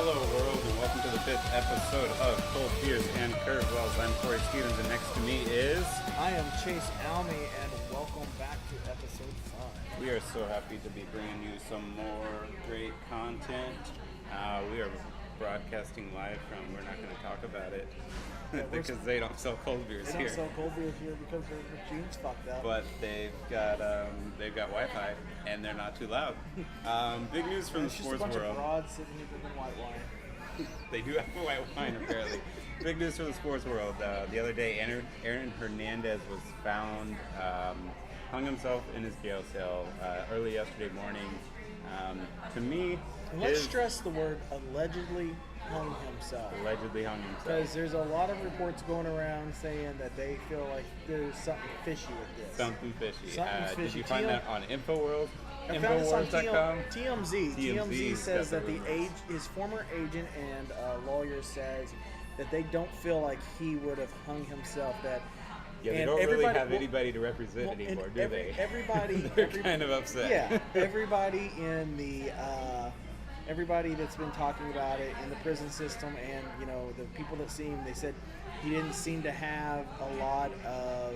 Hello world and welcome to the 5th episode of Cold Beers and Curveballs. I'm Corey Stevens and next to me is... I am Chase Almy and welcome back to episode 5. We are so happy to be bringing you some more great content. We are broadcasting live from, we're not going to talk about it because they don't sell cold beers here. They don't sell cold beers here because their machine's fucked up. But they've got Wi-Fi and they're not too loud. Big news from the sports world. It's just a bunch of broads sitting here drinking white wine. They do have white wine apparently. Big news from the sports world. The other day, Aaron Hernandez was found, hung himself in his jail cell early yesterday morning. To me, let's stress the word allegedly hung himself. Allegedly hung himself. Because there's a lot of reports going around saying that they feel like there's something fishy with this. Something fishy. Something's fishy. Did you find that on InfoWorld? I found this on Infowars.com? TMZ. TMZ says that rumors. his former agent and lawyer says that they don't feel like he would have hung himself. Yeah, they don't really have anybody to represent anymore, do they? They're kind of upset. Yeah, everybody in the everybody that's been talking about it in the prison system, and the people that see him, they said he didn't seem to have a lot of,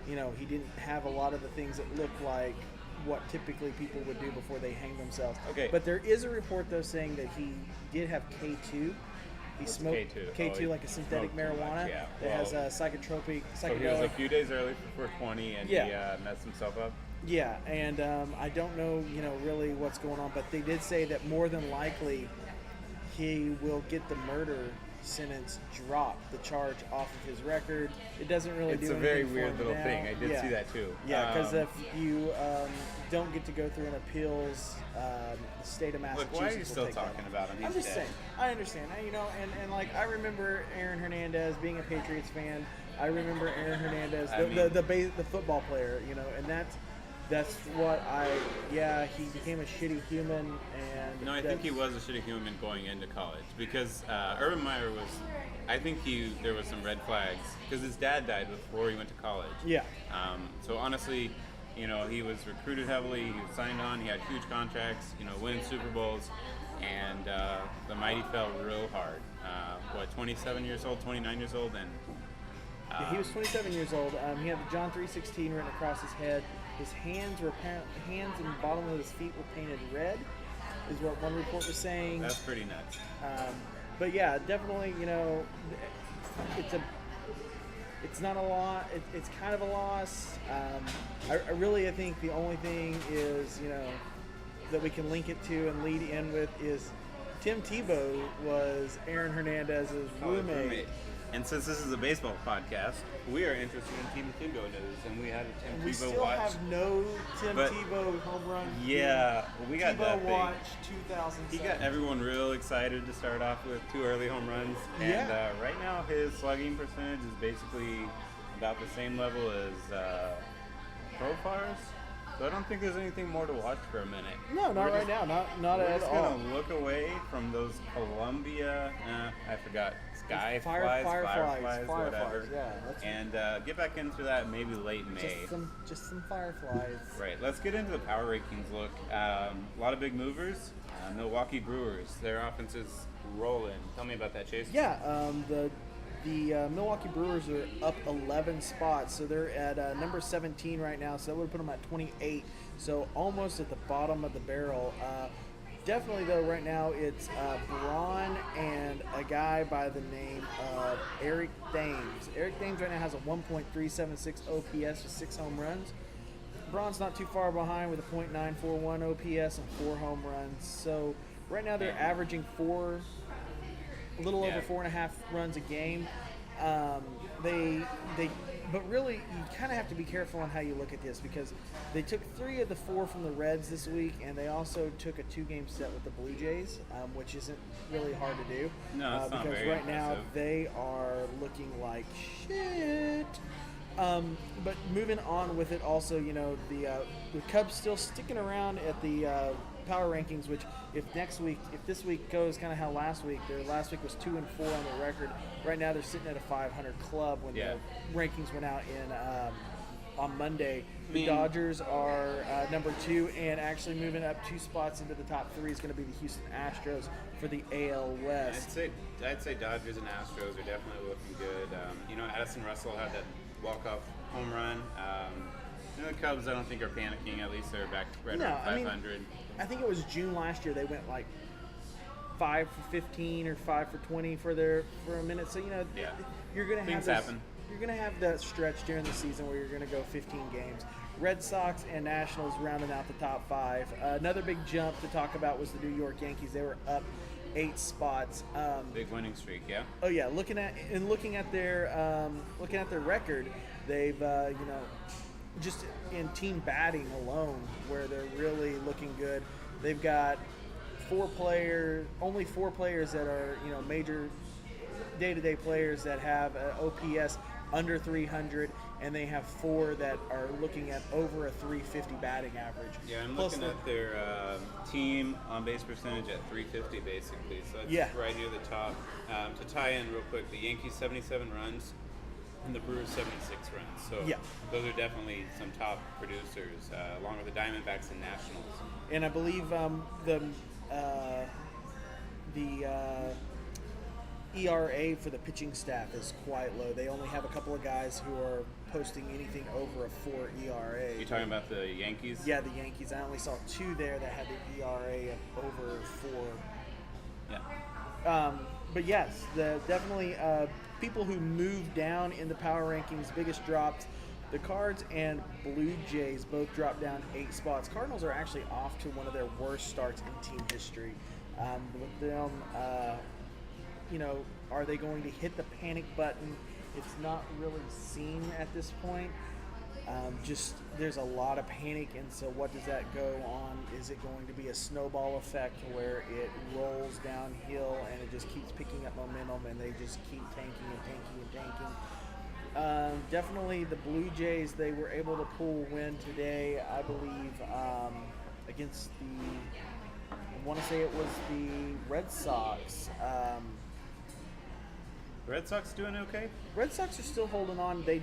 he didn't have a lot of the things that look like what typically people would do before they hang themselves. Okay. But there is a report though saying that he did have K2. He smoked K2 like a synthetic marijuana that has a psychotropic. So he was a few days early for 420 and he messed himself up. Yeah, and I don't know, really what's going on, but they did say that more than likely he will get the murder sentence dropped, the charge off of his record. It doesn't really do anything. It's a very weird little thing. I did see that too. Yeah, because if you don't get to go through an appeals, the state of Massachusetts. Look, why are you still talking about him? I'm just saying. I understand. And like I remember Aaron Hernandez being a Patriots fan. I remember Aaron Hernandez, the football player. And that's what he became a shitty human. And no, I think he was a shitty human going into college because Urban Meyer was. I think there was some red flags because his dad died before he went to college. Yeah. So honestly, he was recruited heavily. He was signed on. He had huge contracts. Winning Super Bowls, and the mighty fell real hard. 27 years old, 29 years old, and. He was 27 years old. He had the John 3:16 written across his head. His hands and the bottom of his feet were painted red, is what one report was saying. That's pretty nuts. But yeah, definitely, it's not a lot. It's kind of a loss. I think the only thing is, that we can link it to and lead in with is Tim Tebow was Aaron Hernandez's roommate. And since this is a baseball podcast, we are interested in Tim Tebow news, and we had a Tim Tebow watch. We still have no Tim Tebow home run. Yeah, we got that Tebow watch 2007. He got everyone real excited to start off with 2 early home runs, and right now his slugging percentage is basically about the same level as Profar's. So I don't think there's anything more to watch for a minute. No, not right now. Not at all. We're just gonna look away from those Columbia. I forgot. Fireflies, whatever. Yeah, and get back into that maybe late May. Just some fireflies. Right. Let's get into the power rankings. Look, a lot of big movers. Milwaukee Brewers. Their offense is rolling. Tell me about that, Chase. Yeah. The Milwaukee Brewers are up 11 spots, so they're at number 17 right now. So that would put them at 28. So almost at the bottom of the barrel. Definitely, though, right now it's Braun and a guy by the name of Eric Thames. Eric Thames right now has a 1.376 OPS with 6 home runs. Braun's not too far behind with a .941 OPS and 4 home runs. So right now they're averaging a little over 4.5 runs a game. But really, you kind of have to be careful on how you look at this because they took 3 of the 4 from the Reds this week, and they also took a 2-game set with the Blue Jays, which isn't really hard to do. No, it's not very because right now impressive. they are looking like shit. But moving on with it, also, the Cubs still sticking around at the power rankings, which if this week goes kind of how last week, their last week was 2-4 on the record. Right now they're sitting at a 500 club when the rankings went out on Monday. The mean- Dodgers are number 2, and actually moving up 2 spots into the top 3 is going to be the Houston Astros for the AL West. I'd say Dodgers and Astros are definitely looking good. Addison Russell had that walk-off home run. The Cubs, I don't think are panicking. At least they're back right around 500. I think it was June last year they went like 5 for 15 or 5 for 20 for a minute. So you're gonna have Things this, happen. You're gonna have that stretch during the season where you're gonna go 15 games. Red Sox and Nationals rounding out the top 5. Another big jump to talk about was the New York Yankees. They were up 8 spots. Big winning streak, yeah. Oh yeah, looking at their record, they've just in team batting alone, where they're really looking good. They've got only 4 players that are major day-to-day players that have an OPS under 300, and they have 4 that are looking at over a 350 batting average. Yeah, I'm looking at their team on base percentage at 350 basically, so that's right near the top. To tie in real quick, the Yankees 77 runs and the Brewers 76 runs. So those are definitely some top producers, along with the Diamondbacks and Nationals. And I believe the ERA for the pitching staff is quite low. They only have a couple of guys who are posting anything over a 4 ERA. You're talking about the Yankees? Yeah, the Yankees. I only saw 2 there that had the ERA of over 4. Yeah. But yes, definitely people who moved down in the power rankings, biggest drops. The Cards and Blue Jays both dropped down 8 spots. Cardinals are actually off to one of their worst starts in team history. With them, are they going to hit the panic button? It's not really seen at this point. There's a lot of panic, and so what does that go on? Is it going to be a snowball effect where it rolls downhill and it just keeps picking up momentum and they just keep tanking and tanking and tanking? Definitely the Blue Jays, they were able to pull a win today, I believe, against I want to say it was the Red Sox. Red Sox doing okay? Red Sox are still holding on. The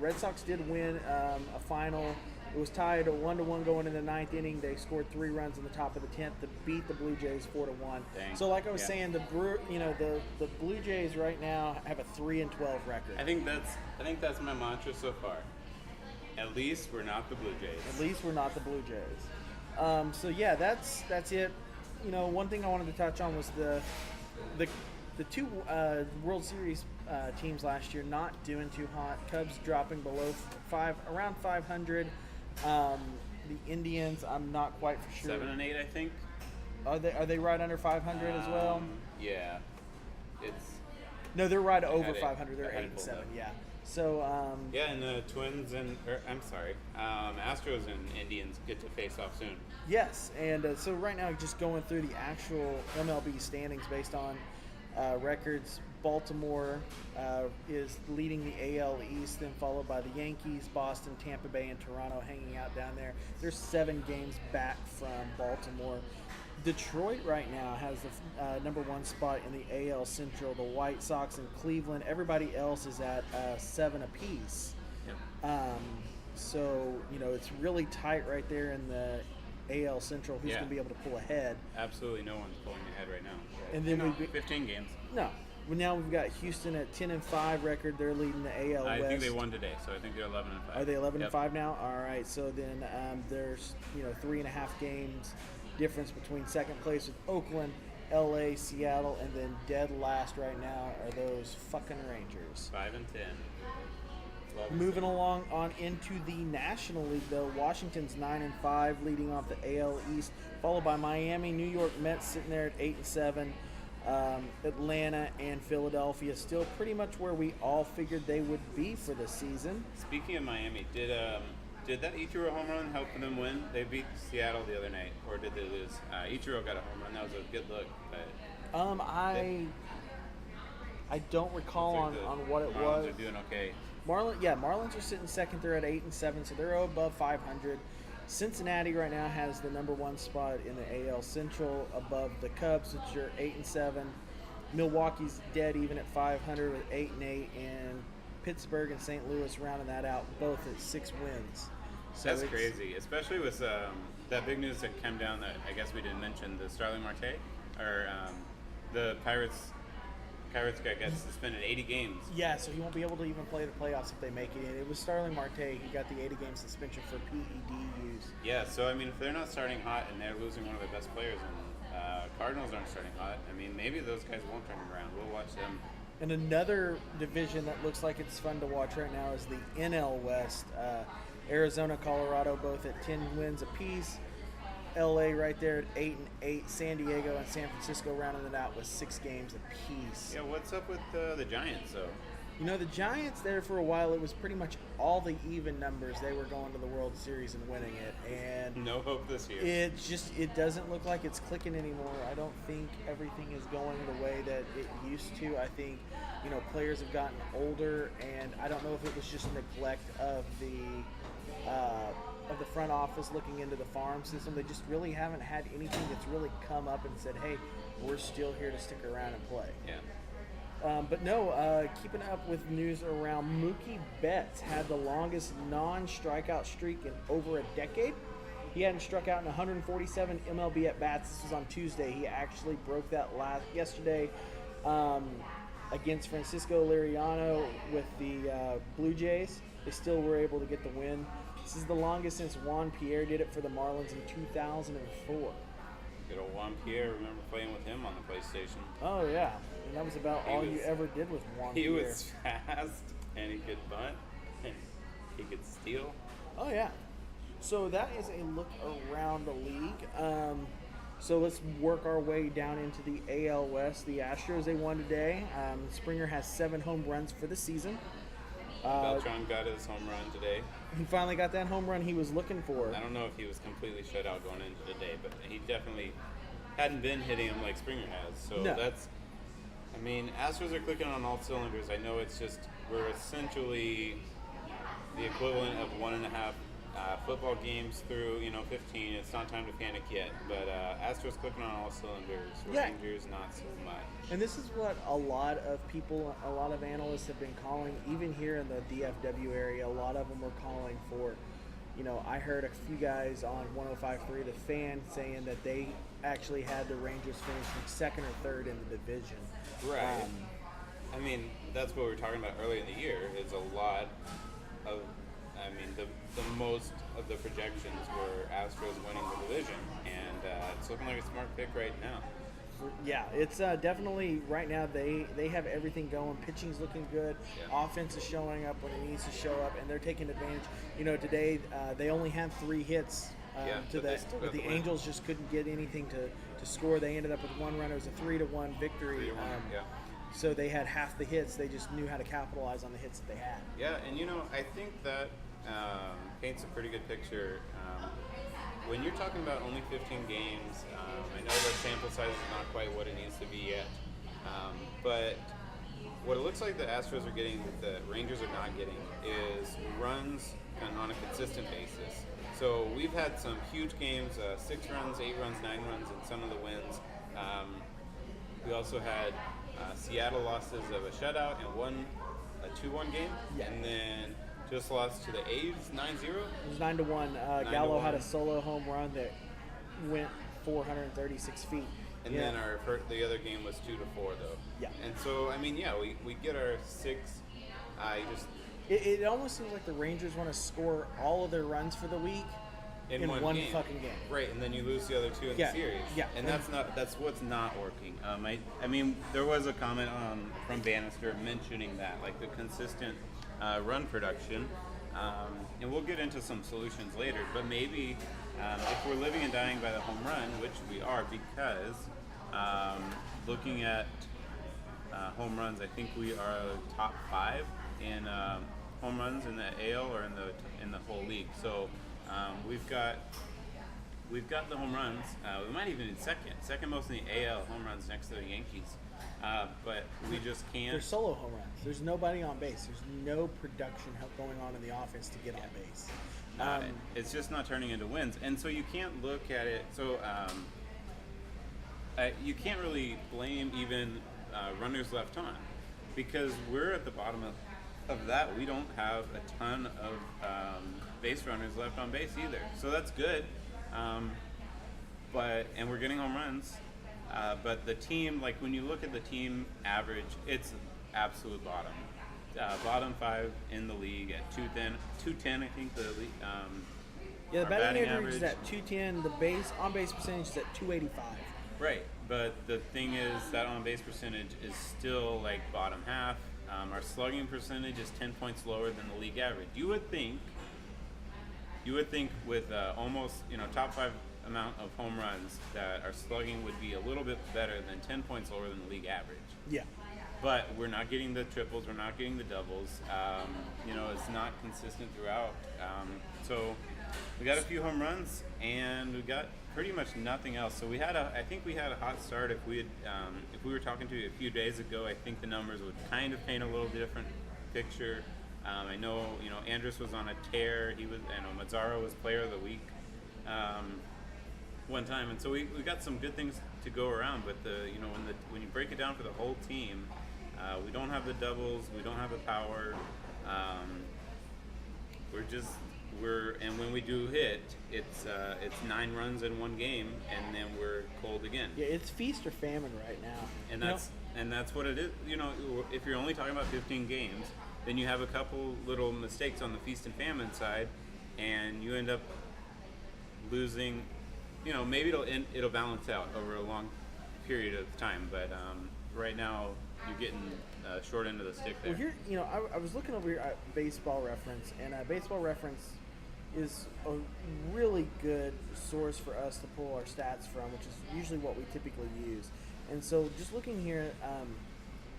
Red Sox did win a final. It was tied at 1-1 going in the 9th inning. They scored 3 runs in the top of the 10th to beat the Blue Jays 4-1. Dang. So, like I was saying, the Blue Jays right now have a 3-12 record. I think that's my mantra so far. At least we're not the Blue Jays. At least we're not the Blue Jays. So yeah, that's it. One thing I wanted to touch on was the 2 World Series teams last year not doing too hot. Cubs dropping below around 500. The Indians, I'm not quite for sure. 7 and 8, I think. Are they right under 500 as well? Yeah, No, they're right over it. 500. They're 8 and 7. Yeah. So. And the Twins Astros and Indians get to face off soon. Yes, and so right now, just going through the actual MLB standings based on records. Baltimore is leading the AL East, then followed by the Yankees, Boston, Tampa Bay, and Toronto hanging out down there. They're 7 games back from Baltimore. Detroit right now has the number 1 spot in the AL Central. The White Sox and Cleveland. Everybody else is at 7 apiece. Yep. So it's really tight right there in the AL Central. Who's going to be able to pull ahead? Absolutely, no one's pulling ahead right now. And then 15 games. No. Well, now we've got Houston at 10-5 record. They're leading the AL West. I think they won today, so I think they're 11 and 5. Are they 11-5 now? All right. So then there's 3.5 games difference between second place with Oakland, LA, Seattle, and then dead last right now are those fucking Rangers. 5 and 10. Moving along on into the National League, though, Washington's 9-5, leading off the AL East, followed by Miami, New York Mets sitting there at 8-7. Atlanta and Philadelphia still pretty much where we all figured they would be for the season. Speaking of Miami, did that Ichiro home run help them win? They beat Seattle the other night, or did they lose? Ichiro got a home run. That was a good look. But I don't recall on what it was. Marlins are doing okay. Marlins are sitting second. They're at 8-7, so they're above 500. Cincinnati right now has the number 1 spot in the AL Central above the Cubs, which are 8-7. Milwaukee's dead even at 500 with 8-8, and Pittsburgh and St. Louis rounding that out, both at 6 wins. So that's crazy, especially with that big news that came down that I guess we didn't mention, the Starling Marte, or the Pirates guy got suspended 80 games. Yeah, so he won't be able to even play the playoffs if they make it in. It was Starling Marte. He got the 80-game suspension for PED use. Yeah, so I mean, if they're not starting hot and they're losing one of their best players, and Cardinals aren't starting hot, I mean, maybe those guys won't turn around. We'll watch them. And another division that looks like it's fun to watch right now is the NL West. Arizona, Colorado, both at 10 wins apiece. LA right there at 8-8. San Diego and San Francisco rounding it out with 6 games apiece. Yeah, what's up with the Giants, though? You know, the Giants there for a while, it was pretty much all the even numbers. They were going to the World Series and winning it. And no hope this year. It doesn't look like it's clicking anymore. I don't think everything is going the way that it used to. I think, you know, players have gotten older, and I don't know if it was just neglect of the front office looking into the farm system. They just really haven't had anything that's really come up and said, hey, we're still here to stick around and play. Yeah. But no, keeping up with news around Mookie Betts had the longest non-strikeout streak in over a decade. He hadn't struck out in 147 MLB at-bats. This was on Tuesday. He actually broke that yesterday against Francisco Liriano with the Blue Jays. They still were able to get the win. This is the longest since Juan Pierre did it for the Marlins in 2004. Good old Juan Pierre, remember playing with him on the PlayStation. Oh, yeah. And that was about all you ever did with Juan Pierre. He was fast, and he could bunt, and he could steal. Oh, yeah. So that is a look around the league. So let's work our way down into the AL West. The Astros, they won today. Springer has 7 home runs for the season. Beltran got his home run today. He finally got that home run he was looking for. I don't know if he was completely shut out going into today, but he definitely hadn't been hitting him like Springer has. So that's, I mean, Astros are clicking on all cylinders. I know it's just, we're essentially the equivalent of 1.5 football games through, 15. It's not time to panic yet, but Astros clicking on all cylinders. Rangers not so much. And this is what a lot of people, a lot of analysts have been calling, even here in the DFW area. A lot of them were calling for, I heard a few guys on 105.3 The Fan saying that they actually had the Rangers finishing second or third in the division. Right. I mean, that's what we were talking about earlier in the year. Is a lot of, the most of the projections were Astros winning the division, and it's looking like a smart pick right now. Yeah, it's definitely right now they have everything going. Pitching's looking good. Yeah. Offense is showing up when it needs to show up, and they're taking advantage. Today they only had 3 hits but the Angels just couldn't get anything to score. They ended up with 1 run. It was a 3-1 victory. 3-1, So they had half the hits. They just knew how to capitalize on the hits that they had. Yeah, and I think that paints a pretty good picture. When you're talking about only 15 games, I know the sample size is not quite what it needs to be yet, but what it looks like the Astros are getting that the Rangers are not getting is runs on a consistent basis. So we've had some huge games, 6 runs, 8 runs, 9 runs in some of the wins. We also had Seattle losses of a shutout and a 2-1 game, and then just lost to the A's 9-0. It was 9-1. Gallo had a solo home run that went 436 feet. And then the other game was 2-4 though. Yeah. And so we get our 6. It almost seems like the Rangers want to score all of their runs for the week in one fucking game. Right, and then you lose the other 2 in the series. Yeah. And that's what's not working. There was a comment from Bannister mentioning that, like the consistent run production, and we'll get into some solutions later, but maybe if we're living and dying by the home run, which we are, because looking at home runs, I think we are top 5 in home runs in the AL or in the whole league. So we've got the home runs. We might even be second most in the AL home runs next to the Yankees. But we just can't. There's solo home runs. There's nobody on base. There's no production going on in the offense to get on base. It's just not turning into wins, and so you can't look at it. So you can't really blame even runners left on, because we're at the bottom of that, we don't have a ton of base runners left on base either. So that's good. And we're getting home runs. But the team, like when you look at the team average, it's absolute bottom. Bottom 5 in the league at 210, I think the league. Yeah, the batting average is at 210. The on base percentage is at 285. Right, but the thing is that on base percentage is still like bottom half. Our slugging percentage is 10 points lower than the league average. You would think with almost top 5 amount of home runs that our slugging would be a little bit better than 10 points lower than the league average. Yeah. But we're not getting the triples, we're not getting the doubles. It's not consistent throughout. So we got a few home runs and we got pretty much nothing else. So I think we had a hot start. If we were talking to you a few days ago, I think the numbers would kind of paint a little different picture. I know, Andrus was on a tear. Mazzaro was player of the week one time, and so we got some good things to go around. But when you break it down for the whole team, we don't have the doubles, we don't have the power. And when we do hit, it's 9 runs in one game, and then we're cold again. Yeah, it's feast or famine right now. And that's what it is. If you're only talking about 15 games, then you have a couple little mistakes on the feast and famine side, and you end up losing. Maybe it'll balance out over a long period of time, but right now you're getting short end of the stick there. Well, here, I was looking over here at Baseball Reference, and Baseball Reference is a really good source for us to pull our stats from, which is usually what we typically use. And so, just looking here,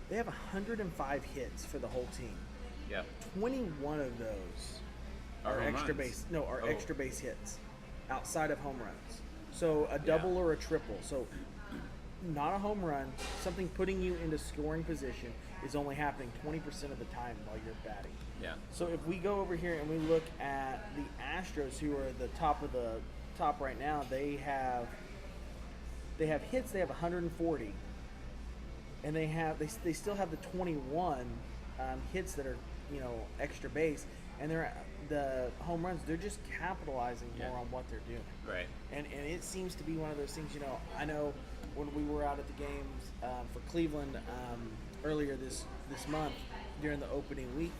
they have 105 hits for the whole team. Yeah. 21 of those are extra base. No, are extra base hits outside of home runs. So a double or a triple. So not a home run. Something putting you into scoring position is only happening 20% of the time while you're batting. Yeah. So if we go over here and we look at the Astros, who are the top right now, they have hits. They have 140, and they still have the 21 hits that are extra base, and the home runs. They're just capitalizing more on what they're doing. Right. And it seems to be one of those things. I know when we were out at the games for Cleveland earlier this month during the opening week,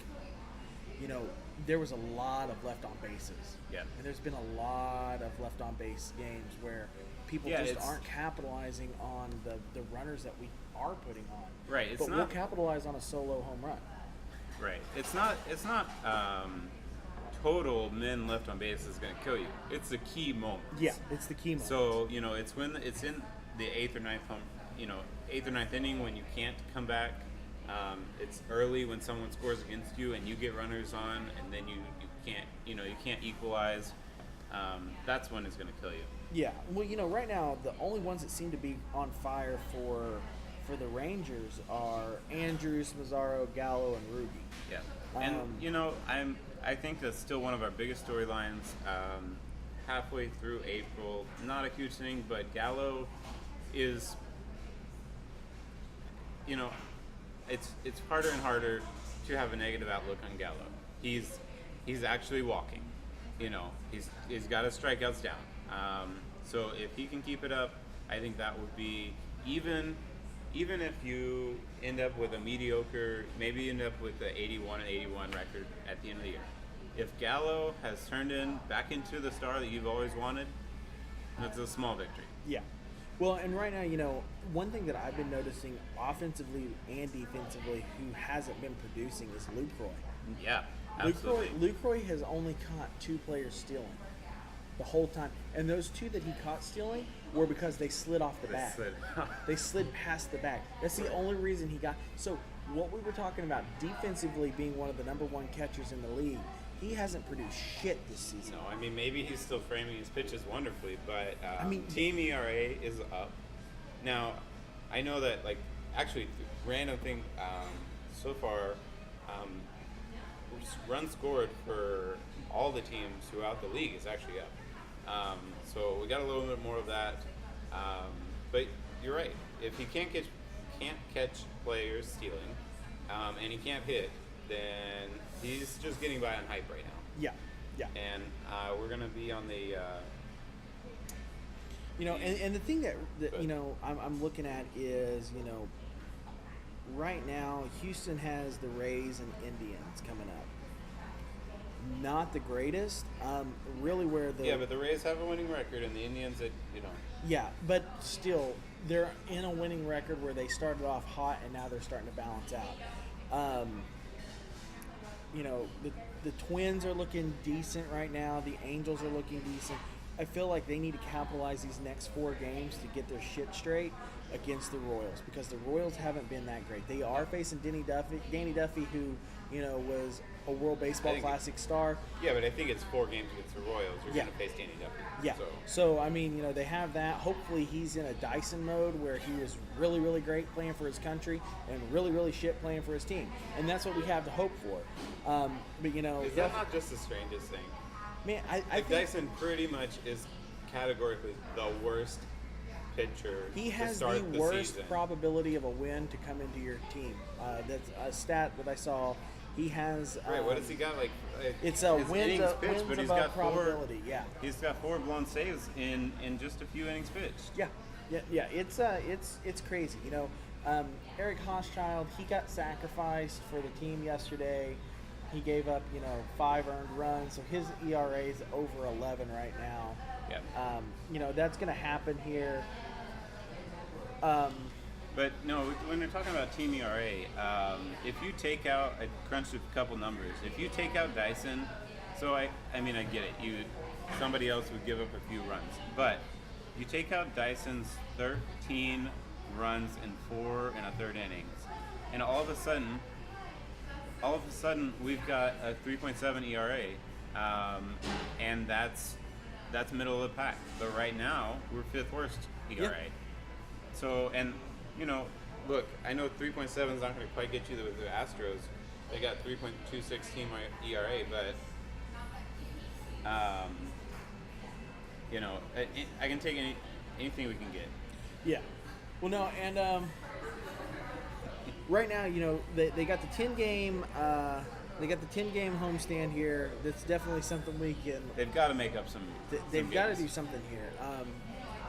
there was a lot of left on bases. Yeah. And there's been a lot of left on base games where people just aren't capitalizing on the runners that we are putting on. Right. We'll capitalize on a solo home run. Right. It's not total men left on base is going to kill you. It's the key moment. Yeah, it's the key moment. So it's when it's in the eighth or ninth inning when you can't come back. It's early when someone scores against you and you get runners on, and then you can't equalize. That's when it's going to kill you. Yeah. Well, right now the only ones that seem to be on fire for the Rangers are Andrus, Mazzaro, Gallo, and Ruby. Yeah. And I think that's still one of our biggest storylines. Halfway through April, not a huge thing, but Gallo is, it's harder and harder to have a negative outlook on Gallo. He's actually walking. He's got his strikeouts down. So if he can keep it up, I think that would be even if you end up with a mediocre, maybe end up with the 81-81 record at the end of the year. If Gallo has turned back into the star that you've always wanted, that's a small victory. Yeah. Well, and right now, one thing that I've been noticing offensively and defensively who hasn't been producing is Lucroy. Yeah, absolutely. Lucroy has only caught 2 players stealing the whole time. And those 2 that he caught stealing were because they slid off the bag. They slid past the bag. That's the only reason he got. So what we were talking about defensively being one of the number 1 catchers in the league, he hasn't produced shit this season. No, maybe he's still framing his pitches wonderfully, but team ERA is up. Now, I know that, actually, random thing, so far, runs scored for all the teams throughout the league is actually up. So we got a little bit more of that. But you're right. If he can't catch players stealing, and he can't hit, then he's just getting by on hype right now. Yeah, yeah. And we're gonna be on the. And the thing that I'm looking at is, right now Houston has the Rays and Indians coming up. Not the greatest, really. Where but the Rays have a winning record, and the Indians, Yeah, but still, they're in a winning record where they started off hot and now they're starting to balance out. The Twins are looking decent right now. The Angels are looking decent. I feel like they need to capitalize these next 4 games to get their shit straight against the Royals, because the Royals haven't been that great. They are facing Danny Duffy, who was a World Baseball Classic star. Yeah, but I think it's 4 games against the Royals. You're going to face Danny Duffy. Yeah. So they have that. Hopefully he's in a Dyson mode where he was really, really great playing for his country and really, really shit playing for his team. And that's what we have to hope for. Is that not just the strangest thing? Man, I think Dyson pretty much is categorically the worst pitcher. He has to start the worst season. Probability of a win to come into your team. That's a stat that I saw. He has. Right. What does he got? It's a wins pitched, but he's above got probability. Yeah. He's got 4 blown saves in just a few innings pitched. Yeah. It's crazy. Eric Hochschild, he got sacrificed for the team yesterday. He gave up 5 earned runs, so his ERA is over 11 right now. Yeah. That's going to happen here. But no, when we're talking about team ERA, if you take out, I crunched a couple numbers. If you take out Dyson, so I get it. Somebody else would give up a few runs, but you take out Dyson's 13 runs in 4 1/3 innings, and all of a sudden we've got a 3.7 ERA, and that's middle of the pack. But right now we're 5th worst ERA. Yeah. So look, I know 3.7 is not going to quite get you with the Astros. They got 3.26 team ERA, but I can take anything we can get. Yeah. Well, no, and right now, they got the 10-game homestand here. That's definitely something we can. They've got to make up some. They've got to do something here.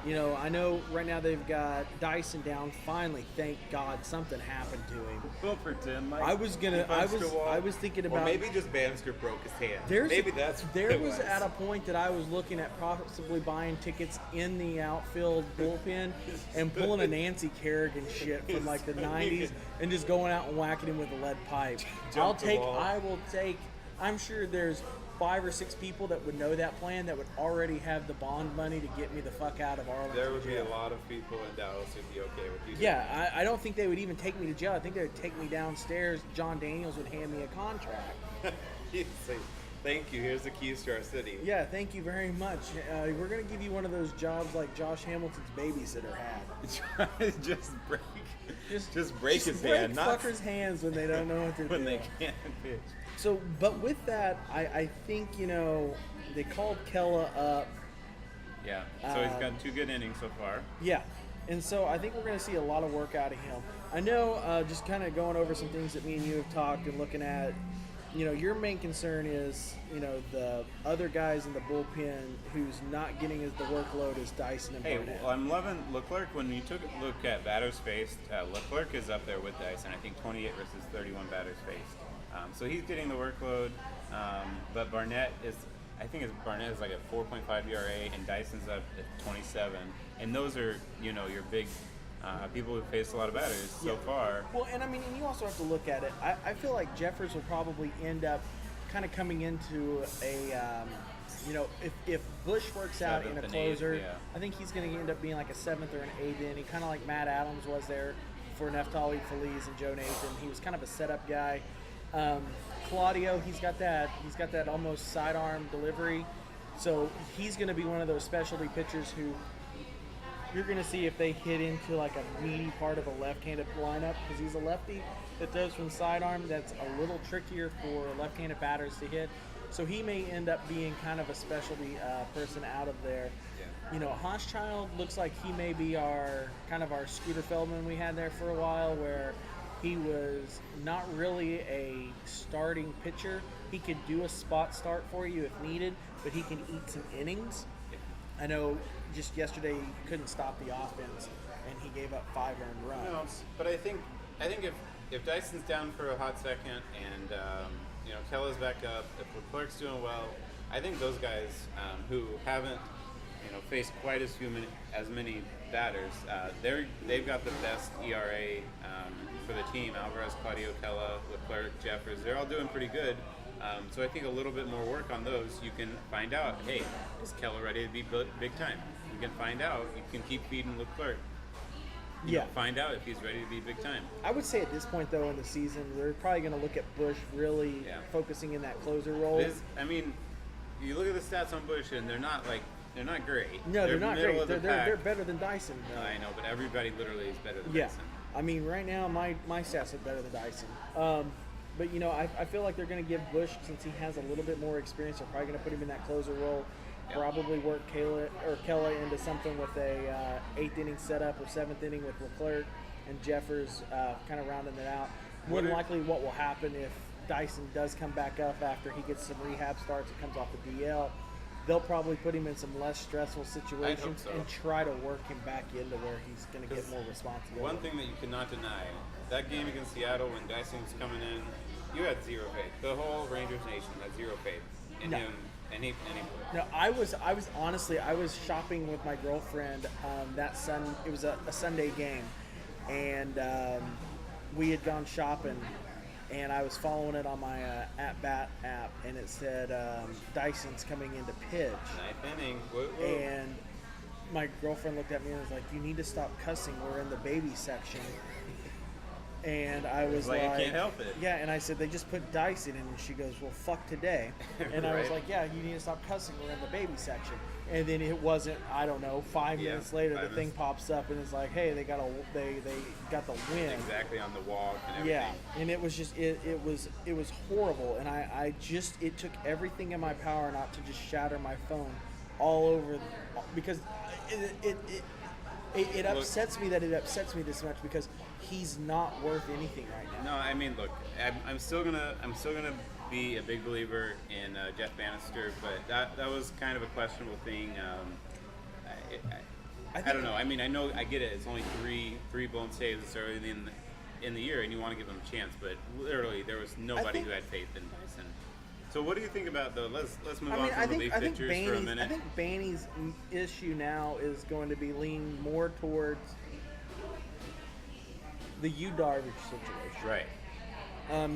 I know right now they've got Dyson down. Finally, thank God, something happened to him. We'll pretend like I was thinking about. Or maybe just Bannister broke his hand. There was at a point that I was looking at possibly buying tickets in the outfield bullpen and pulling a Nancy Kerrigan shit from like the '90s and just going out and whacking him with a lead pipe. I will take. I'm sure there's 5 or 6 people that would know that plan that would already have the bond money to get me the fuck out of Arlington. There would be a lot of people in Dallas who'd be okay with you. Yeah, I don't think they would even take me to jail. I think they would take me downstairs. John Daniels would hand me a contract. He'd say, thank you, here's the keys to our city. Yeah, thank you very much. We're going to give you one of those jobs like Josh Hamilton's babysitter had. Just break his hand. Break fuckers' hands when they don't know what they're doing. When they can't pitch. So, but with that, I think, they called Kella up. Yeah, so he's got 2 good innings so far. Yeah, and so I think we're going to see a lot of work out of him. I know, just kind of going over some things that me and you have talked and looking at, your main concern is, the other guys in the bullpen who's not getting the workload as Dyson and Barnett. Well, I'm loving Leclerc. When you took a look at batters faced, Leclerc is up there with Dyson. I think 28 versus 31 batters faced. So he's getting the workload, but Barnett is like a 4.5 ERA, and Dyson's up at 27. And those are, your big people who face a lot of batters so far. Well, and and you also have to look at it. I feel like Jeffers will probably end up kind of coming into a, if Bush works out in a closer, I think he's going to end up being like a 7th or an 8th inning, kind of like Matt Adams was there for Neftali Feliz and Joe Nathan. He was kind of a setup guy. Claudio, he's got that almost sidearm delivery, so he's going to be one of those specialty pitchers who you're going to see if they hit into like a meaty part of a left-handed lineup, because he's a lefty that does from sidearm. That's a little trickier for left-handed batters to hit, so he may end up being kind of a specialty person out of there. Hochschild looks like he may be our Scooter Feldman we had there for a while, where He was not really a starting pitcher. He could do a spot start for you if needed, but he can eat some innings. I know just yesterday he couldn't stop the offense, and he gave up 5 earned runs. No, but I think if Dyson's down for a hot second and Kella's back up, if Leclerc's doing well, I think those guys who haven't faced quite as many batters, they've got the best ERA for the team. Alvarez, Claudio, Kella, Leclerc, Jeffers, they're all doing pretty good. So I think a little bit more work on those, you can find out, hey, is Kella ready to be big time? You can find out. You can keep feeding Leclerc. Find out if he's ready to be big time. I would say at this point, though, in the season, they're probably going to look at Busch really focusing in that closer role. You look at the stats on Busch, and they're not great. No, they're not great. They're better than Dyson. No, I know, but everybody literally is better than Dyson. Dyson. Right now, my stats are better than Dyson. But I feel like they're going to give Busch, since he has a little bit more experience, they're probably going to put him in that closer role. Probably work Kella into something with a 8th inning setup or 7th inning with Leclerc and Jeffers kind of rounding it out. More than likely, what will happen if Dyson does come back up after he gets some rehab starts and comes off the DL, they'll probably put him in some less stressful situations and try to work him back into where he's going to get more responsibility. One thing that you cannot deny, that game against Seattle when Dyson was coming in, you had zero faith. The whole Rangers nation had zero faith in him. No, I was shopping with my girlfriend it was a Sunday game, and we had gone shopping, and I was following it on my at-bat app, and it said Dyson's coming into pitch. 9th inning. And my girlfriend looked at me and was like, "You need to stop cussing. We're in the baby section." And I was like, I can't help it. Yeah, and I said, they just put Dyson in, and she goes, well, fuck today. And I was like, yeah, you need to stop cussing. We're in the baby section. And then it wasn't, I don't know, 5 minutes later, the thing pops up, and it's like, hey, they got the win. Exactly on the walk and everything. Yeah, and it was just, it was horrible. And it took everything in my power not to just shatter my phone all over, because it upsets me this much, because he's not worth anything right now. No, look, I'm still gonna be a big believer in Jeff Bannister, but that was kind of a questionable thing. I don't know. I know, I get it. It's only three blown saves this early in the year, and you want to give him a chance, but literally there was nobody who had faith in Dyson. So what do you think about let's move on from relief pitchers for a minute. I think Banny's issue now is going to be leaning more towards the Yu Darvish situation. Right.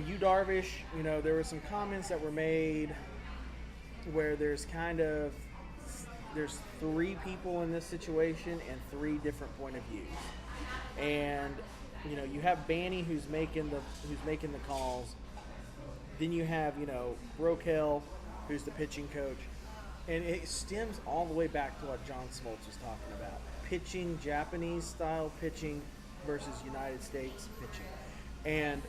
Yu Darvish, there were some comments that were made where there's 3 people in this situation and 3 different point of views. And you have Banny who's making the calls. Then you have, Brokel, who's the pitching coach. And it stems all the way back to what John Smoltz was talking about. Pitching, Japanese-style pitching versus United States pitching. And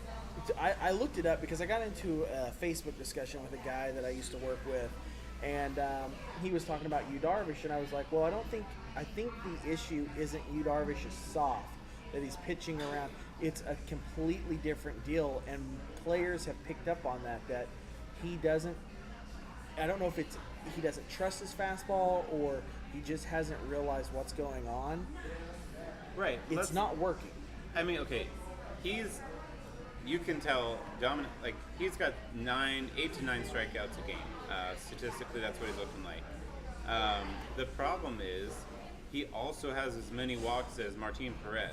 I looked it up because I got into a Facebook discussion with a guy that I used to work with. And he was talking about Yu Darvish, and I was like, well, I think the issue isn't Yu Darvish is soft, that he's pitching around. It's a completely different deal, and players have picked up on that he doesn't, I don't know if it's he doesn't trust his fastball or he just hasn't realized what's going on. Right. It's not working. Okay, you can tell dominant, he's got 8 to 9 strikeouts a game. Statistically, that's what he's looking like. The problem is he also has as many walks as Martin Perez.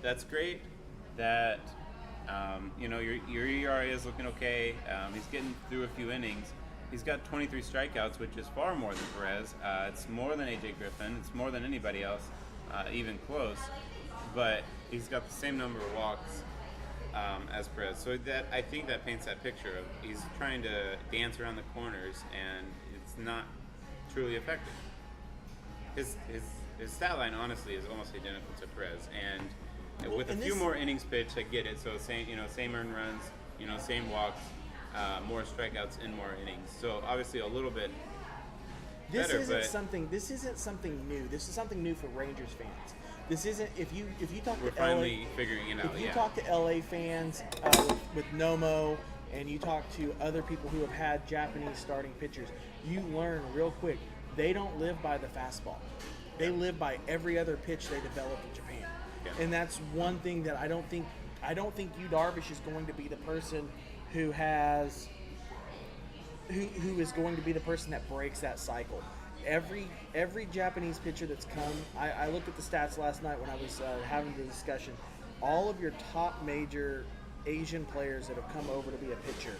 That's great that, your ERA is looking okay. He's getting through a few innings. He's got 23 strikeouts, which is far more than Perez. It's more than AJ Griffin. It's more than anybody else, even close. But he's got the same number of walks as Perez. So I think that paints that picture of he's trying to dance around the corners, and it's not truly effective. His stat line, honestly, is almost identical to Perez, and with a few more innings pitched, I get it. So same earned runs, same walks, more strikeouts in more innings. So obviously a little bit better. This isn't something new. This is something new for Rangers fans. This isn't if you talk We're to LA, finally figuring it out. if you Yeah. talk to LA fans with Nomo, and you talk to other people who have had Japanese starting pitchers, you learn real quick they don't live by the fastball. They live by every other pitch they develop in Japan. Yeah. And that's one thing that I don't think Yu Darvish is going to be the person who has who is going to be the person that breaks that cycle. Every Japanese pitcher that's come, I looked at the stats last night when I was having the discussion. All of your top major Asian players that have come over to be a pitcher,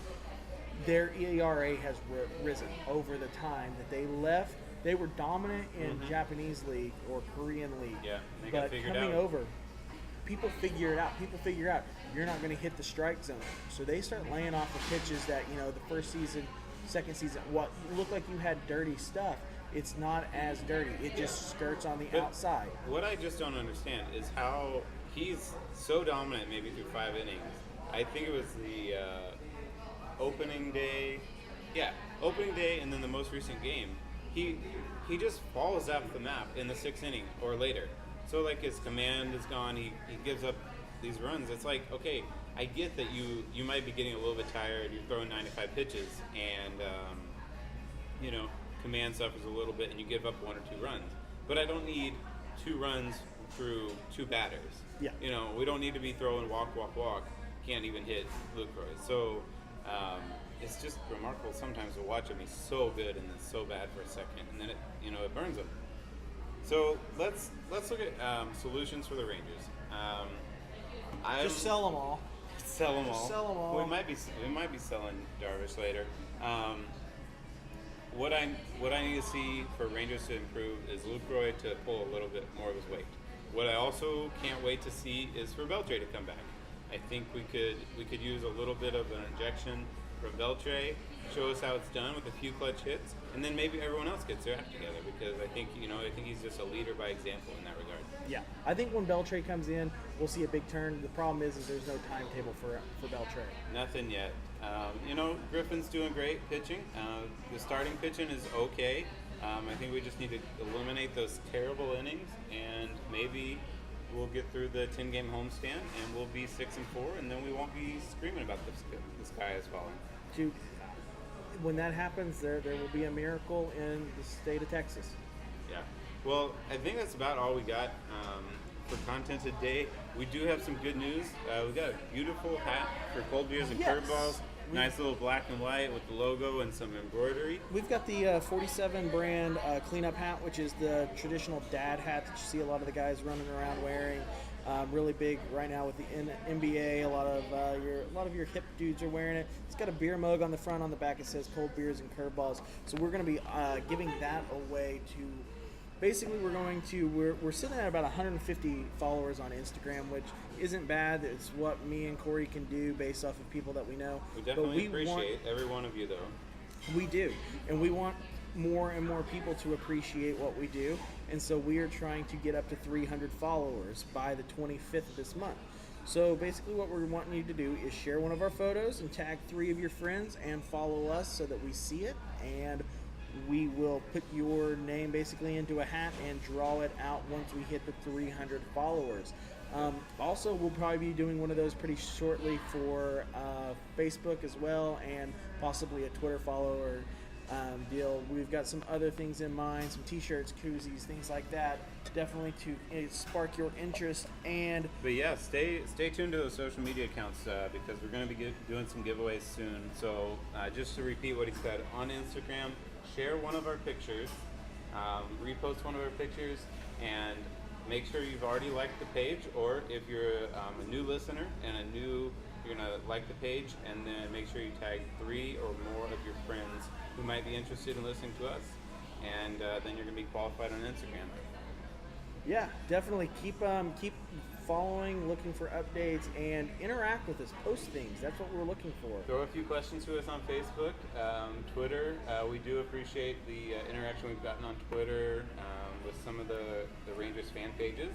their ERA has risen over the time that they left. They were dominant in Japanese league or Korean league. Yeah, they got but figured coming out. over, people figure it out. People figure out you're not going to hit the strike zone. So they start laying off the pitches that, the first season, second season, what looked like you had dirty stuff. It's not as dirty. It just skirts on the But outside. What I just don't understand is how he's so dominant maybe through 5 innings. I think it was the opening day. Yeah, opening day and then the most recent game. He just falls off the map in the 6th inning or later. So like his command is gone. He gives up these runs. It's like, okay, I get that you might be getting a little bit tired. You're throwing 95 pitches and command suffers a little bit and you give up 1 or 2 runs. But I don't need 2 runs through 2 batters. Yeah. We don't need to be throwing walk. Can't even hit Lucroy. So it's just remarkable sometimes to watch him. He's so good and then so bad for a second, and then it burns him. So let's look at solutions for the Rangers. Just sell them all. Sell them all. Just sell them all. We might be selling Darvish later. What I need to see for Rangers to improve is Lucroy to pull a little bit more of his weight. What I also can't wait to see is for Beltre to come back. I think we could use a little bit of an injection from Beltre, show us how it's done with a few clutch hits, and then maybe everyone else gets their act together because I think he's just a leader by example in that regard. Yeah, I think when Beltre comes in, we'll see a big turn. The problem is there's no timetable for Beltre. Nothing yet. Griffin's doing great pitching. The starting pitching is okay. I think we just need to eliminate those terrible innings, and maybe we'll get through the 10-game homestand, and we'll be 6-4, and then we won't be screaming about the sky is falling. Dude, when that happens, there will be a miracle in the state of Texas. Yeah. Well, I think that's about all we got for content today. We do have some good news. We got a beautiful hat for cold beers and curveballs. Nice little black and white with the logo and some embroidery. We've got the 47 brand cleanup hat, which is the traditional dad hat that you see a lot of the guys running around wearing. Really big right now with the NBA. A lot of your hip dudes are wearing it. It's got a beer mug on the front. On the back it says cold beers and curveballs. So we're going to be giving that away to. Basically, we're sitting at about 150 followers on Instagram, which isn't bad. It's what me and Corey can do based off of people that we know. We definitely appreciate every one of you, though. We do, and we want more and more people to appreciate what we do, and so we are trying to get up to 300 followers by the 25th of this month. So basically what we're wanting you to do is share one of our photos and tag 3 of your friends and follow us so that we see it, and we will put your name basically into a hat and draw it out once we hit the 300 followers. Also, we'll probably be doing one of those pretty shortly for Facebook as well, and possibly a Twitter follow deal. We've got some other things in mind, some t-shirts, koozies, things like that, definitely to spark your interest. But yeah, stay tuned to those social media accounts because we're going to be doing some giveaways soon. So just to repeat what he said, on Instagram, share one of our pictures, repost one of our pictures, and make sure you've already liked the page, or if you're a new listener and you're going to like the page, and then make sure you tag 3 or more of your friends who might be interested in listening to us, and then you're going to be qualified on Instagram. Yeah, definitely keep following, looking for updates, and interact with us. Post things. That's what we're looking for. Throw a few questions to us on Facebook, Twitter. We do appreciate the interaction we've gotten on Twitter with some of the Rangers fan pages.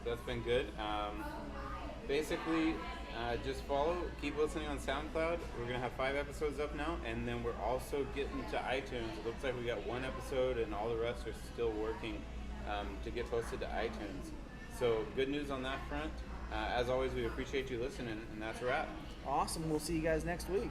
That's been good. Basically, just follow, keep listening on SoundCloud. We're going to have 5 episodes up now, and then we're also getting to iTunes. It looks like we got 1 episode, and all the rest are still working to get posted to iTunes. So good news on that front. As always, we appreciate you listening, and that's a wrap. Awesome. We'll see you guys next week.